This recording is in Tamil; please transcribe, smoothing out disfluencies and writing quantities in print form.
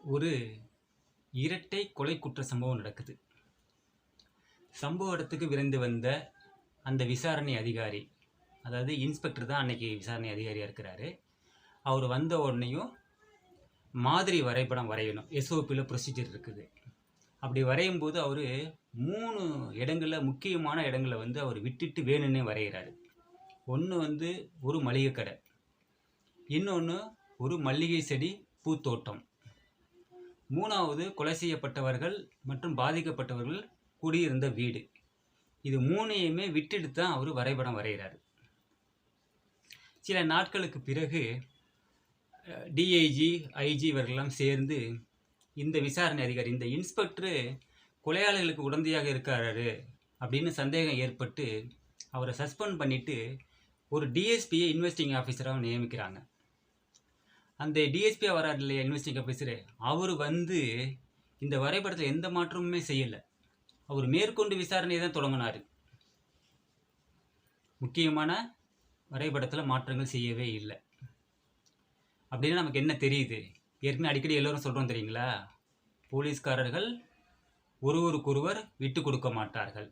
ஒரு இரட்டை கொலை குற்ற சம்பவம் நடக்குது. சம்பவ இடத்துக்கு விரைந்து வந்த அந்த விசாரணை அதிகாரி, அதாவது இன்ஸ்பெக்டர் தான் அன்னைக்கு விசாரணை அதிகாரியாக இருக்கிறாரு. அவர் வந்த உடனேயும் மாதிரி வரைபடம் வரையணும், எஸ்ஓபியில் ப்ரொசீஜர் இருக்குது. அப்படி வரையும் போது அவர் 3 இடங்களில், முக்கியமான இடங்களை அவர் விட்டுட்டு வேணும்னே வரைகிறாரு. ஒன்று ஒரு மளிகை கடை, இன்னொன்று ஒரு மல்லிகை செடி பூத்தோட்டம், 3வது கொலை செய்யப்பட்டவர்கள் மற்றும் பாதிக்கப்பட்டவர்கள் குடியிருந்த வீடு. இது 3ஐயுமே விட்டுட்டு தான் அவர் வரைபடம் வரைகிறார். சில நாட்களுக்கு பிறகு டிஐஜி, ஐஜி இவர்களெல்லாம் சேர்ந்து இந்த விசாரணை அதிகாரி, இந்த இன்ஸ்பெக்டரு கொலையாளிகளுக்கு உடந்தையாக இருக்காரு அப்படின்னு சந்தேகம் ஏற்பட்டு அவரை சஸ்பெண்ட் பண்ணிட்டு ஒரு டிஎஸ்பியை இன்வெஸ்டிங் ஆஃபீஸராக நியமிக்கிறாங்க. அந்த டிஎஸ்பியாக வராது இல்லையா இன்வெஸ்டிங் ஆஃபீஸரு, அவர் இந்த வரைபடத்தில் எந்த மாற்றமுமே செய்யலை. அவர் மேற்கொண்டு விசாரணையை தான் தொடங்கினார். முக்கியமான வரைபடத்தில் மாற்றங்கள் செய்யவே இல்லை. அப்படின்னா நமக்கு என்ன தெரியுது? ஏற்கனவே அடிக்கடி எல்லோரும் சொல்கிறோம் தெரியுங்களா, போலீஸ்காரர்கள் ஒருவருக்கொருவர் விட்டு கொடுக்க மாட்டார்கள்.